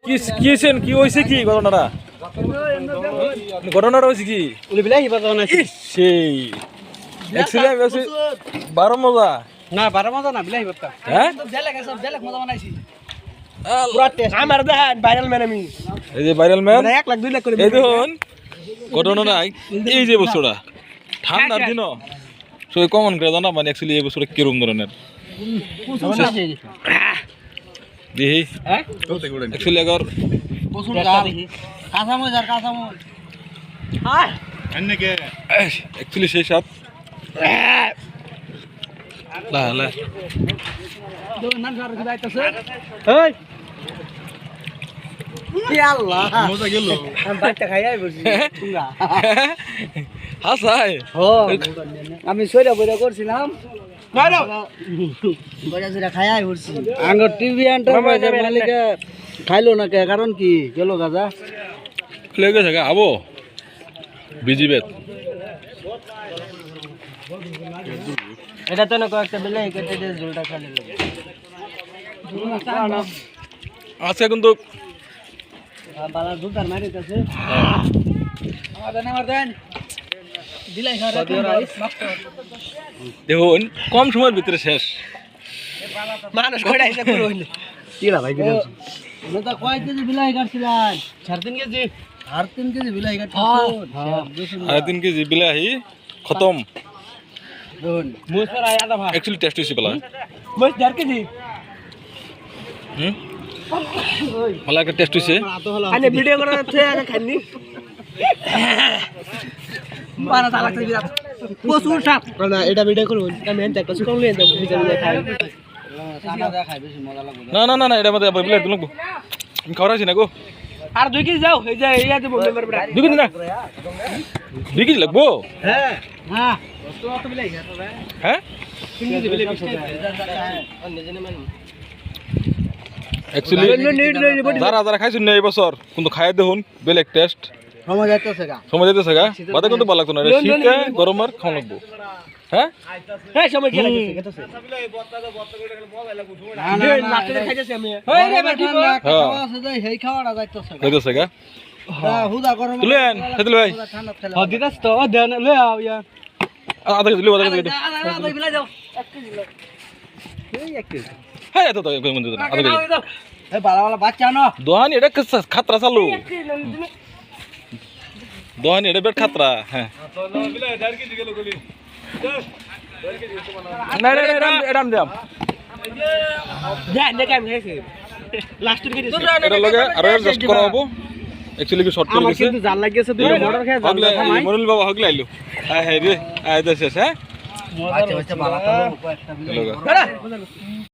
kitchen কি হইছে কি ঘটনাটা হইছে কি উনি বিলাহি বাজাও না সেই অ্যাকচুয়ালি আমি বলছি 12 মজা না 12 মজা না বিলাহি বাতা হ্যাঁ সব জেলেক মজা বানাইছি পুরা টেস্ট আমার দেখেন ভাইরাল ম্যান আমি এই যে ভাইরাল ম্যান 1 লাখ 2 লাখ করে এই দেখুন ঘটনাটা এই যে বছরটা ঠান্ডার দিন সবাই কমন করে জানা মানে অ্যাকচুয়ালি এই বছরটা কিরকম ধরনের দেখি অ্যাকচুয়ালি আগর কাঁচামরিচ আর কাঁচামরিচ অ্যাকচুয়ালি সেই সাথ লা লা নাম সার কি বাইতেছে এই কি আল্লাহ মজা গেল আমি বাইটা খাইয়াই বসি তোমরা হাসাই আমি সইরা বইরা করছিলাম না না বইরা সইরা খাইয়াই বসছি আঙ্গুর টিভি এন্টারপ্রাইজের মালিকে খাইলো না কে কারণ কি গেল গাজা লেগে থাকে আবো বিজি বেত এটা তো না কয়েকটা বেলে কেটে দিয়ে ঝোলটা খালি লাগে আজকে কিন্তু বালা দুটার মারিতেছে আমার দেন দিলাই খারে দেখুন কম সময়ের ভিতরে শেষ মানুষ কইরাইছে পুরো হইলে কিরা ভাই দিলেন তো কয় কেজি বিলাই কাটছিলেন 3.5 কেজি 3.5 কেজি বিলাই কাটছিলেন আর 3 কেজি বিলাহি খতম दोन मोस पर आया था भाई एक्चुअली टेस्ट इसी पला मोस 4 केजी मला का टेस्ट इसे आणि व्हिडिओ करत आहे आता खाली पारा झाला तर विराट पोस उठा ना एटा व्हिडिओ करून আমি এন্ড একটা সুকম লই এন্ড ভিডিও খাই সাদা দা খাই বেশি মজা লাগবে না না না না এটা মতে প্লেট দিলুক আমি খাওয়াছি না গো আর 2 কেজি যাও এই যে ইয়া দেব মেম্বার বড় 2 কেজি না 2 কেজি লাগবো হ্যাঁ হ্যাঁ তো অত বিলাই গেছে হ্যাঁ 3 কেজি বিলাই অন্য জনে মান एक्चुअली যারা যারা খাইছেন না এই বছর কিন্তু খাই দেখুন বেলেগ টেস্ট সময় যাইতেছে গা বাদে কিন্তু ভালো লাগতো না শীতে গরমের খাওয়া লাগবো হ্যাঁ এই সময় কি লাগছে গেতেছে না লাস্টে খাইতেছি আমি ওই রে বেটি খাওয়া আছে যাই হেই খাওয়াটা যাইতেছে গা হ্যাঁ হুদা গরম তুলেন সেদিল ভাই হ্যাঁ দিদাস তো দেন লই আও ইয়া আধা কেজি আধা কেজি আধা বিলাই দাও 1 কেজি লও এই 1 কেজি হ্যাঁ এত তো কই মন দিত না আধা কেজি এই বালা বাচ্চা না দোহানি এটা খাতরা চালু দোহানি এটা বেট খাতরা হ্যাঁ না না এটা আম দাম দেন দেখে আমি খাইছি লাস্টের কেজি এটা লগে আর অ্যাডজাস্ট করা হবে एक्चुअली কি শর্ট করে আমার গেছে কিন্তু জাল লাগিয়েছে দুই মোটর খেয়ে জাল খামাই মনুল বাবা হগলে আইলো হ্যাঁ রে আয় দেশ হ্যাঁ আচ্ছা আচ্ছা বালা তো কয়েকটা বিলাই